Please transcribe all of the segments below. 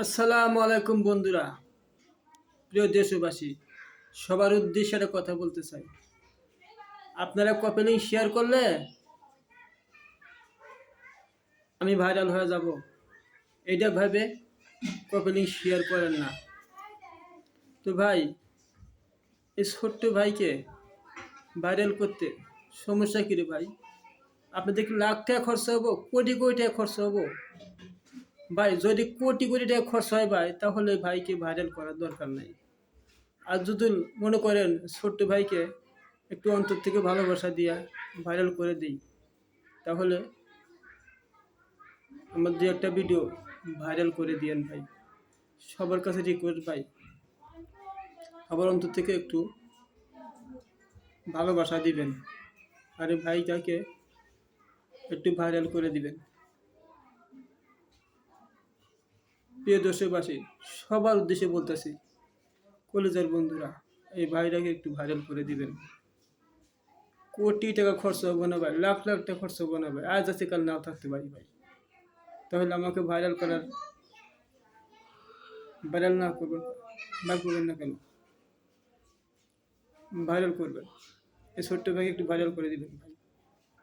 আসসালামু আলাইকুম বন্ধুরা, প্রিয় দেশবাসী, সবার উদ্দেশ্যে একটা কথা বলতে চাই। আপনারা কপি শেয়ার করলে আমি ভাইরাল হয়ে যাব, এইটা ভাবে কপি শেয়ার করেন না। তো ভাই, এই ছোট্ট ভাইকে ভাইরাল করতে সমস্যা কী রে ভাই? আপনাদের কি লাখ টাকা খরচ হবো, কোটি কোটি টাকা খরচ হবো? ভাই, যদি কোটি কোটি টাকা খরচ হয় ভাই, তাহলে ভাইকে ভাইরাল করার দরকার নাই। আর যদি মনে করেন ছোট্ট ভাইকে একটু অন্তর থেকে ভালোবাসা দিয়া ভাইরাল করে দিই, তাহলে আমার দু একটা ভিডিও ভাইরাল করে দিয়েন ভাই। সবার কাছে রিকোয়েস্ট ভাই, আবার অন্তর থেকে একটু ভালোবাসা দিবেন, আর এই ভাইটাকে একটু ভাইরাল করে দিবেন। প্রিয় দেশবাসী, সবার উদ্দেশ্যে বলতেছি, কলেজের বন্ধুরা, এই ভাইটাকে একটু ভাইরাল করে দিবেন। কোটি টাকা খরচ হবে না ভাই, লাখ লাখ টাকা খরচ হবে না ভাই, আজ আছে কাল নাও থাকতে পারি ভাই। তাহলে আমাকে ভাইরাল না করবেন, না কেন? ভাইরাল করবেন, এই ছোট্ট ভাই একটু ভাইরাল করে দিবেন ভাই।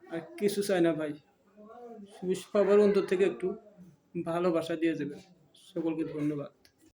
আর কিছু চাই না ভাই, শুধু সবার অন্তর থেকে একটু ভালোবাসা দিয়ে যাবেন। সকলকে ধন্যবাদ।